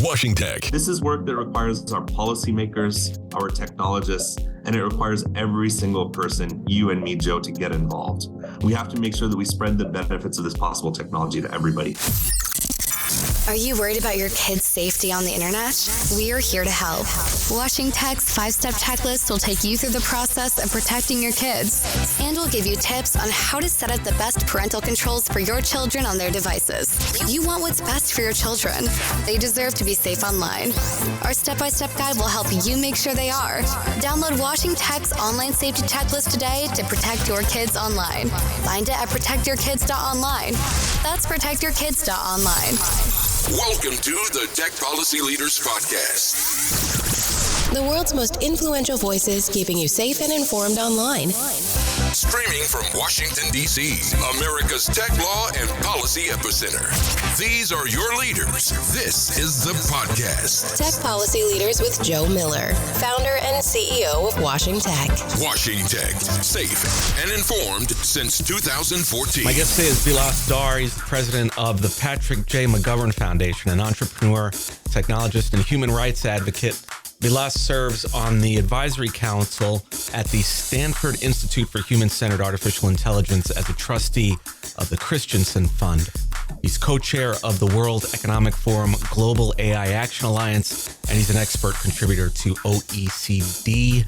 WashingTECH. This is work that requires our policymakers, our technologists, and it requires every single person, you and me, Joe, to get involved. We have to make sure that we spread the benefits of this possible technology to everybody. Are you worried about your kids' safety on the internet? We are here to help. WashingTECH's 5-step checklist will take you through the process of protecting your kids, and will give you tips on how to set up the best parental controls for your children on their devices. You want what's best for your children. They deserve to be safe online. Our step-by-step guide will help you make sure they are. Download WashingTECH's online safety checklist today to protect your kids online. Find it at protectyourkids.online. That's protectyourkids.online. Welcome to the Tech Policy Leaders Podcast. The world's most influential voices keeping you safe and informed online. Streaming from Washington, D.C., America's tech law and policy epicenter. These are your leaders. This is the podcast. Tech Policy Leaders with Joe Miller, founder and CEO of WashingTECH. WashingTECH, safe and informed since 2014. My guest today is Vilas Dhar. He's the president of the Patrick J. McGovern Foundation, an entrepreneur, technologist, and human rights advocate. Vilas serves on the advisory council at the Stanford Institute for Human-Centered Artificial Intelligence as a trustee of the Christensen Fund. He's co-chair of the World Economic Forum Global AI Action Alliance, and he's an expert contributor to OECD.AI.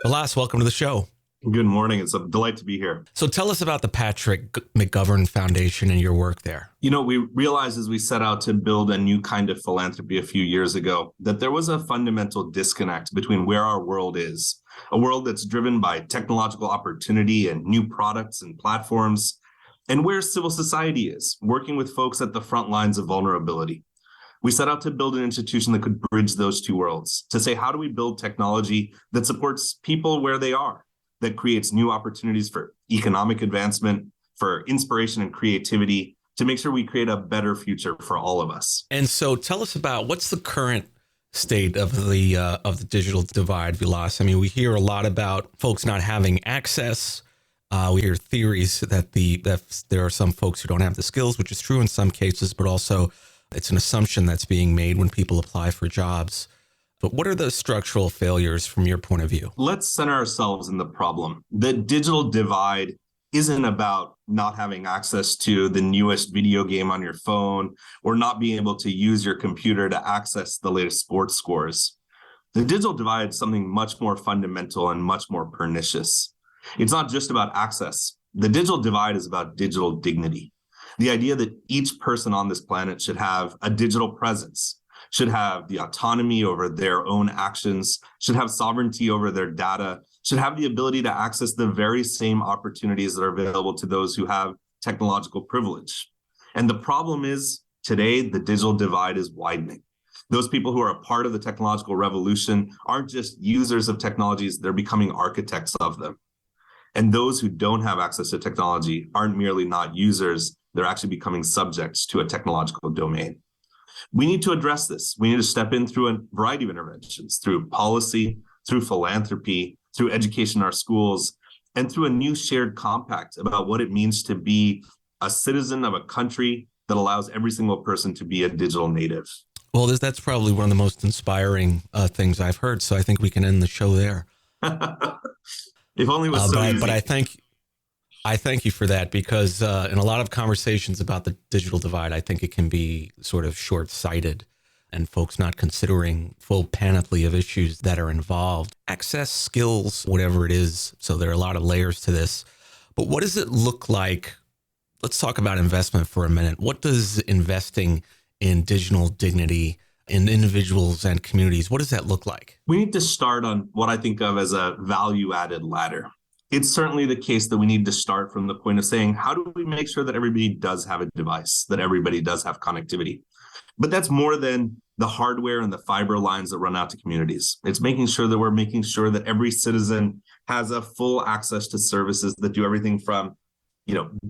Vilas, welcome to the show. Good morning. It's a delight to be here. So tell us about the Patrick McGovern Foundation and your work there. You know, we realized as we set out to build a new kind of philanthropy a few years ago that there was a fundamental disconnect between where our world is, a world that's driven by technological opportunity and new products and platforms, and where civil society is, working with folks at the front lines of vulnerability. We set out to build an institution that could bridge those two worlds, to say, how do we build technology that supports people where they are, that creates new opportunities for economic advancement, for inspiration and creativity, to make sure we create a better future for all of us. And so tell us about what's the current state of the digital divide, Vilas. I mean, we hear a lot about folks not having access. We hear theories that there are some folks who don't have the skills, which is true in some cases, but also it's an assumption that's being made when people apply for jobs. But what are the structural failures from your point of view? Let's center ourselves in the problem. The digital divide isn't about not having access to the newest video game on your phone or not being able to use your computer to access the latest sports scores. The digital divide is something much more fundamental and much more pernicious. It's not just about access. The digital divide is about digital dignity. The idea that each person on this planet should have a digital presence, should have the autonomy over their own actions, should have sovereignty over their data, should have the ability to access the very same opportunities that are available to those who have technological privilege. And the problem is, today, the digital divide is widening. Those people who are a part of the technological revolution aren't just users of technologies, they're becoming architects of them. And those who don't have access to technology aren't merely not users, they're actually becoming subjects to a technological domain. We need to address this. We need to step in through a variety of interventions, through policy, through philanthropy, through education in our schools, and through a new shared compact about what it means to be a citizen of a country that allows every single person to be a digital native. Well, that's probably one of the most inspiring things I've heard. So I think we can end the show there. If only it was so easy. But I thank you for that, because in a lot of conversations about the digital divide, I think it can be sort of short-sighted and folks not considering full panoply of issues that are involved. Access, skills, whatever it is. So there are a lot of layers to this. But what does it look like? Let's talk about investment for a minute. What does investing in digital dignity in individuals and communities, what does that look like? We need to start on what I think of as a value-added ladder. It's certainly the case that we need to start from the point of saying, how do we make sure that everybody does have a device, that everybody does have connectivity? But that's more than the hardware and the fiber lines that run out to communities. It's making sure that we're making sure that every citizen has a full access to services that do everything from,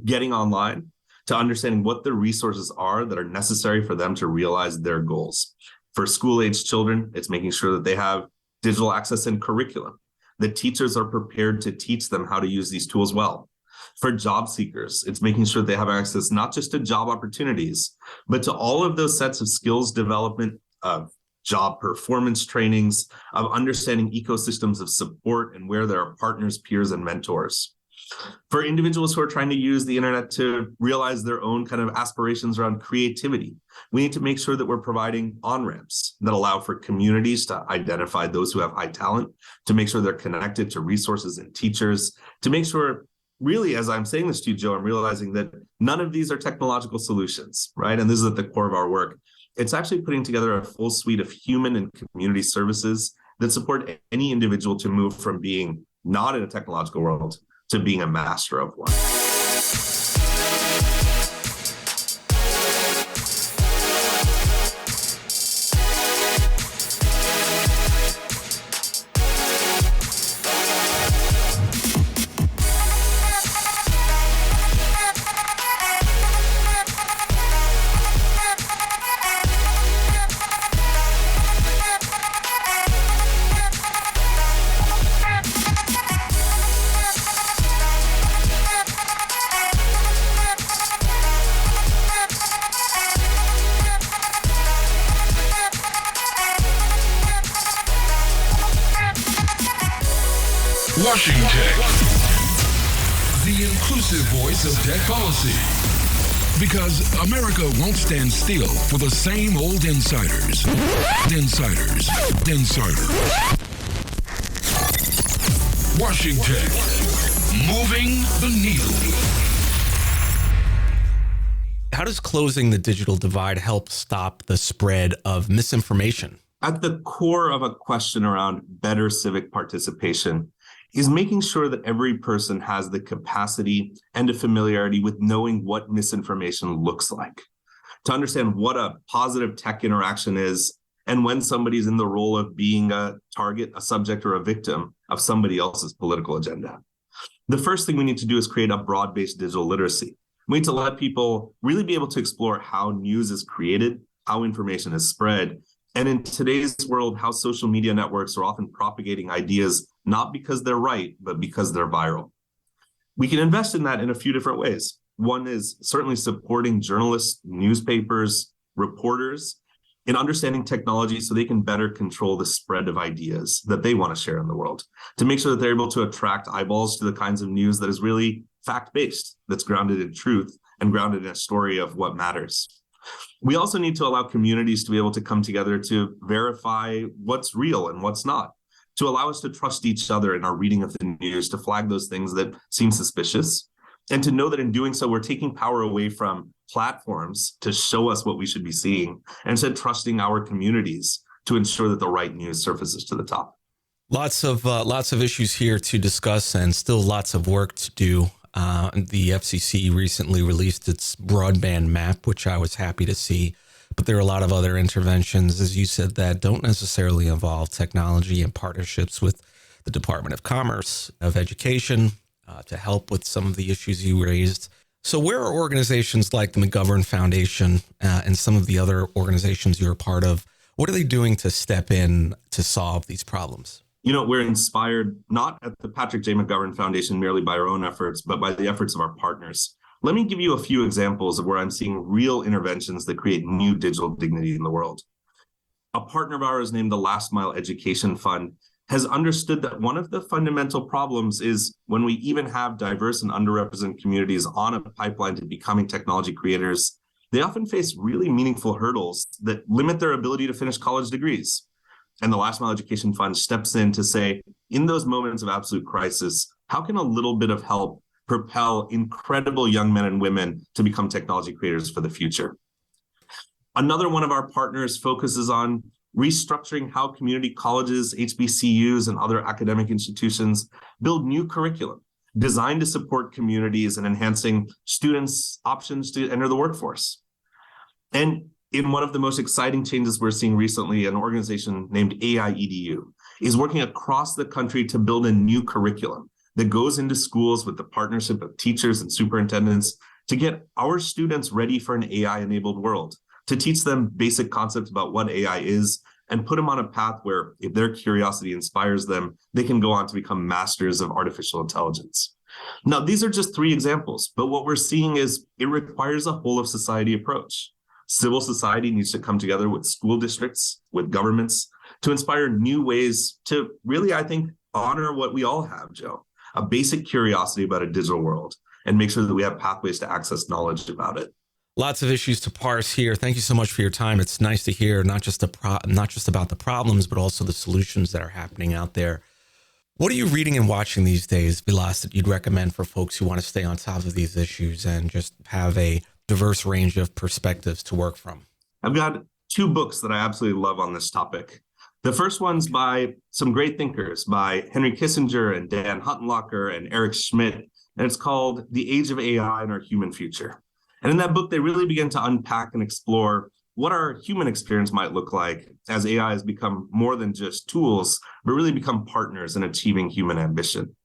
getting online to understanding what the resources are that are necessary for them to realize their goals. For school-age children, it's making sure that they have digital access and curriculum, that teachers are prepared to teach them how to use these tools well. For job seekers, it's making sure they have access not just to job opportunities, but to all of those sets of skills development, of job performance trainings, of understanding ecosystems of support and where there are partners, peers, and mentors. For individuals who are trying to use the internet to realize their own kind of aspirations around creativity, we need to make sure that we're providing on-ramps that allow for communities to identify those who have high talent, to make sure they're connected to resources and teachers, to make sure, really, as I'm saying this to you, Joe, I'm realizing that none of these are technological solutions, right? And this is at the core of our work. It's actually putting together a full suite of human and community services that support any individual to move from being not in a technological world to being a master of one. WashingTECH, the inclusive voice of tech policy. Because America won't stand still for the same old insiders. WashingTECH, moving the needle. How does closing the digital divide help stop the spread of misinformation? At the core of a question around better civic participation is making sure that every person has the capacity and a familiarity with knowing what misinformation looks like, to understand what a positive tech interaction is, and when somebody's in the role of being a target, a subject, or a victim of somebody else's political agenda. The first thing we need to do is create a broad-based digital literacy. We need to let people really be able to explore how news is created, how information is spread, and in today's world, how social media networks are often propagating ideas, not because they're right, but because they're viral. We can invest in that in a few different ways. One is certainly supporting journalists, newspapers, reporters in understanding technology so they can better control the spread of ideas that they want to share in the world, to make sure that they're able to attract eyeballs to the kinds of news that is really fact-based, that's grounded in truth and grounded in a story of what matters. We also need to allow communities to be able to come together to verify what's real and what's not, to allow us to trust each other in our reading of the news, to flag those things that seem suspicious, and to know that in doing so, we're taking power away from platforms to show us what we should be seeing, and instead trusting our communities to ensure that the right news surfaces to the top. Lots of issues here to discuss, and still lots of work to do. The FCC recently released its broadband map, which I was happy to see. But there are a lot of other interventions, as you said, that don't necessarily involve technology and partnerships with the Department of Commerce, of Education, to help with some of the issues you raised. So where are organizations like the McGovern Foundation and some of the other organizations you're a part of? What are they doing to step in to solve these problems? You know, we're inspired not at the Patrick J. McGovern Foundation merely by our own efforts, but by the efforts of our partners. Let me give you a few examples of where I'm seeing real interventions that create new digital dignity in the world. A partner of ours named the Last Mile Education Fund has understood that one of the fundamental problems is when we even have diverse and underrepresented communities on a pipeline to becoming technology creators, they often face really meaningful hurdles that limit their ability to finish college degrees. And the Last Mile Education Fund steps in to say, in those moments of absolute crisis, how can a little bit of help propel incredible young men and women to become technology creators for the future? Another one of our partners focuses on restructuring how community colleges, HBCUs, and other academic institutions build new curriculum designed to support communities and enhancing students' options to enter the workforce. And in one of the most exciting changes we're seeing recently, an organization named AIEDU is working across the country to build a new curriculum that goes into schools with the partnership of teachers and superintendents to get our students ready for an AI-enabled world, to teach them basic concepts about what AI is and put them on a path where if their curiosity inspires them, they can go on to become masters of artificial intelligence. Now, these are just three examples, but what we're seeing is it requires a whole of society approach. Civil society needs to come together with school districts, with governments, to inspire new ways to really, I think, honor what we all have, Joe, a basic curiosity about a digital world, and make sure that we have pathways to access knowledge about it. Lots of issues to parse here. Thank you so much for your time. It's nice to hear not just about the problems, but also the solutions that are happening out there. What are you reading and watching these days, Vilas, that you'd recommend for folks who want to stay on top of these issues and just have a diverse range of perspectives to work from? I've got two books that I absolutely love on this topic. The first one's by some great thinkers, by Henry Kissinger and Dan Huttenlocher and Eric Schmidt, and it's called The Age of AI and Our Human Future. And in that book, they really begin to unpack and explore what our human experience might look like as AI has become more than just tools, but really become partners in achieving human ambition.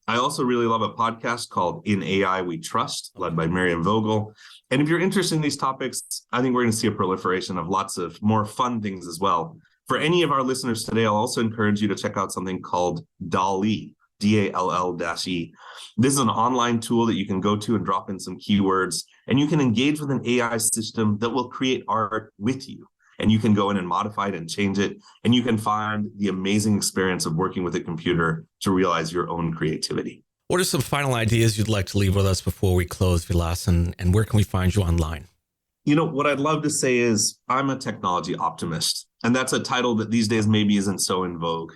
I also really love a podcast called In AI We Trust, led by Miriam Vogle. And if you're interested in these topics, I think we're going to see a proliferation of lots of more fun things as well. For any of our listeners today, I'll also encourage you to check out something called Dall-E, Dall-E. This is an online tool that you can go to and drop in some keywords, and you can engage with an AI system that will create art with you. And you can go in and modify it and change it, and you can find the amazing experience of working with a computer to realize your own creativity. What are some final ideas you'd like to leave with us before we close, Vilas, and where can we find you online? You know, what I'd love to say is I'm a technology optimist, and that's a title that these days maybe isn't so in vogue.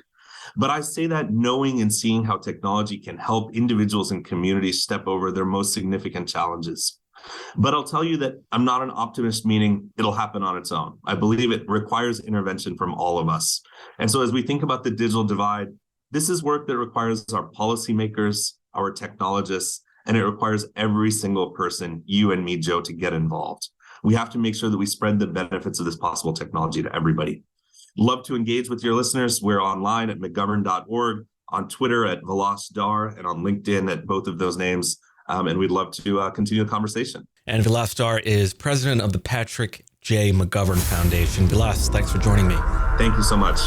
But I say that knowing and seeing how technology can help individuals and communities step over their most significant challenges. But I'll tell you that I'm not an optimist, meaning it'll happen on its own. I believe it requires intervention from all of us. And so as we think about the digital divide, this is work that requires our policymakers, our technologists, and it requires every single person, you and me, Joe, to get involved. We have to make sure that we spread the benefits of this possible technology to everybody. Love to engage with your listeners. We're online at McGovern.org, on Twitter at Vilas Dhar, and on LinkedIn at both of those names. And we'd love to continue the conversation. And Vilas Dhar is president of the Patrick J. McGovern Foundation. Vilas, thanks for joining me. Thank you so much.